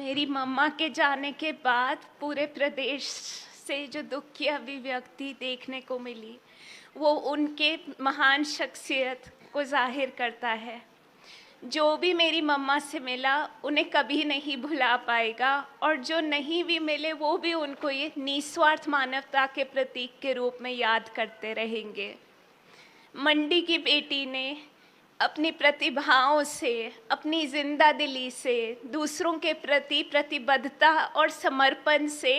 मेरी मम्मा के जाने के बाद पूरे प्रदेश से जो दुख की अभिव्यक्ति देखने को मिली, वो उनके महान शख्सियत को जाहिर करता है। जो भी मेरी मम्मा से मिला उन्हें कभी नहीं भुला पाएगा, और जो नहीं भी मिले वो भी उनको ये निस्वार्थ मानवता के प्रतीक के रूप में याद करते रहेंगे। मंडी की बेटी ने अपनी प्रतिभाओं से, अपनी जिंदा दिली से, दूसरों के प्रति प्रतिबद्धता और समर्पण से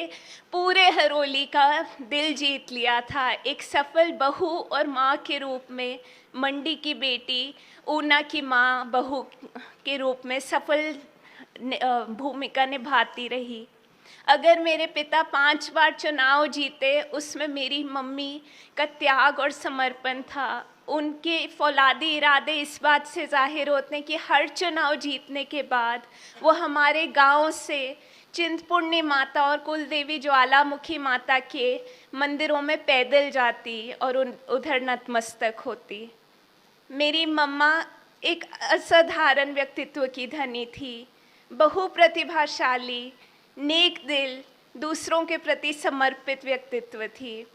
पूरे हरोली का दिल जीत लिया था। एक सफल बहू और माँ के रूप में मंडी की बेटी ऊना की माँ बहू के रूप में सफल भूमिका निभाती रही। अगर मेरे पिता 5 बार चुनाव जीते, उसमें मेरी मम्मी का त्याग और समर्पण था। उनके फौलादी इरादे इस बात से जाहिर होते हैं कि हर चुनाव जीतने के बाद वो हमारे गांव से चिंतपूर्णी माता और कुलदेवी ज्वालामुखी माता के मंदिरों में पैदल जाती और उधर नतमस्तक होती। मेरी मम्मा एक असाधारण व्यक्तित्व की धनी थी, बहुप्रतिभाशाली, नेक दिल, दूसरों के प्रति समर्पित व्यक्तित्व थी।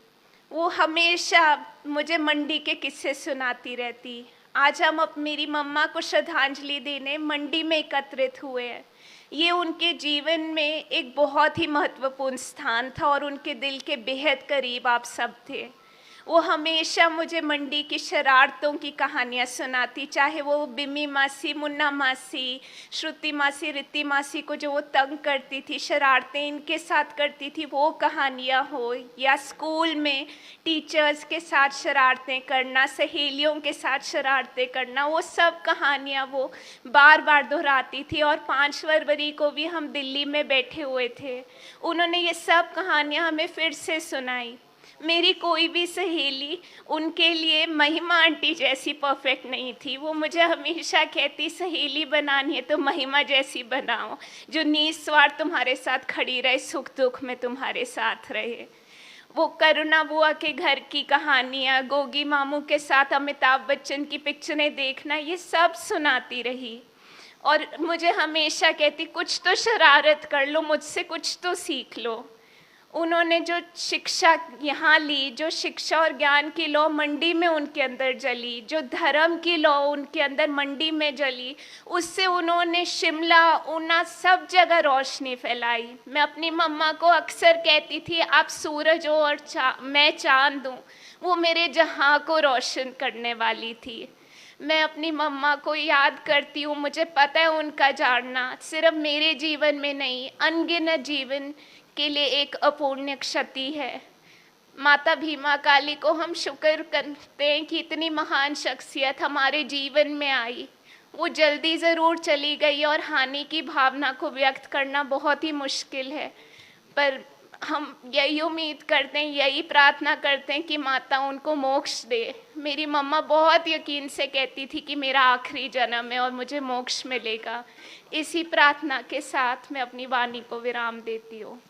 वो हमेशा मुझे मंडी के किस्से सुनाती रहती। आज हम मेरी मम्मा को श्रद्धांजलि देने मंडी में एकत्रित हुए हैं। ये उनके जीवन में एक बहुत ही महत्वपूर्ण स्थान था और उनके दिल के बेहद करीब आप सब थे। वो हमेशा मुझे मंडी की शरारतों की कहानियाँ सुनाती, चाहे वो बिम्मी मासी, मुन्ना मासी, श्रुति मासी, रिति मासी को जो वो तंग करती थी, शरारतें इनके साथ करती थी, वो कहानियाँ हो, या स्कूल में टीचर्स के साथ शरारतें करना, सहेलियों के साथ शरारतें करना, वो सब कहानियाँ वो बार बार दोहराती थी। और 5 फरवरी को भी हम दिल्ली में बैठे हुए थे, उन्होंने ये सब कहानियाँ हमें फिर से सुनाई। मेरी कोई भी सहेली उनके लिए महिमा आंटी जैसी परफेक्ट नहीं थी। वो मुझे हमेशा कहती, सहेली बनानी है तो महिमा जैसी बनाओ, जो निस्वार्थ तुम्हारे साथ खड़ी रहे, सुख दुख में तुम्हारे साथ रहे। वो करुणा बुआ के घर की कहानियाँ, गोगी मामू के साथ अमिताभ बच्चन की पिक्चरें देखना, ये सब सुनाती रही। और मुझे हमेशा कहती, कुछ तो शरारत कर लो, मुझसे कुछ तो सीख लो। उन्होंने जो शिक्षा यहाँ ली, जो शिक्षा और ज्ञान की लौ मंडी में उनके अंदर जली, जो धर्म की लौ उनके अंदर मंडी में जली, उससे उन्होंने शिमला, ऊना सब जगह रोशनी फैलाई। मैं अपनी मम्मा को अक्सर कहती थी, आप सूरज हो और मैं चांद हूँ। वो मेरे जहाँ को रोशन करने वाली थी। मैं अपनी मम्मा को याद करती हूँ। मुझे पता है उनका जाना सिर्फ मेरे जीवन में नहीं, अनगिनत जीवन के लिए एक अपूर्णीय क्षति है। माता भीमा काली को हम शुक्र करते हैं कि इतनी महान शख्सियत हमारे जीवन में आई। वो जल्दी ज़रूर चली गई और हानि की भावना को व्यक्त करना बहुत ही मुश्किल है, पर हम यही उम्मीद करते हैं, यही प्रार्थना करते हैं कि माता उनको मोक्ष दे। मेरी मम्मा बहुत यकीन से कहती थी कि मेरा आखिरी जन्म है और मुझे मोक्ष मिलेगा। इसी प्रार्थना के साथ मैं अपनी वाणी को विराम देती हूँ।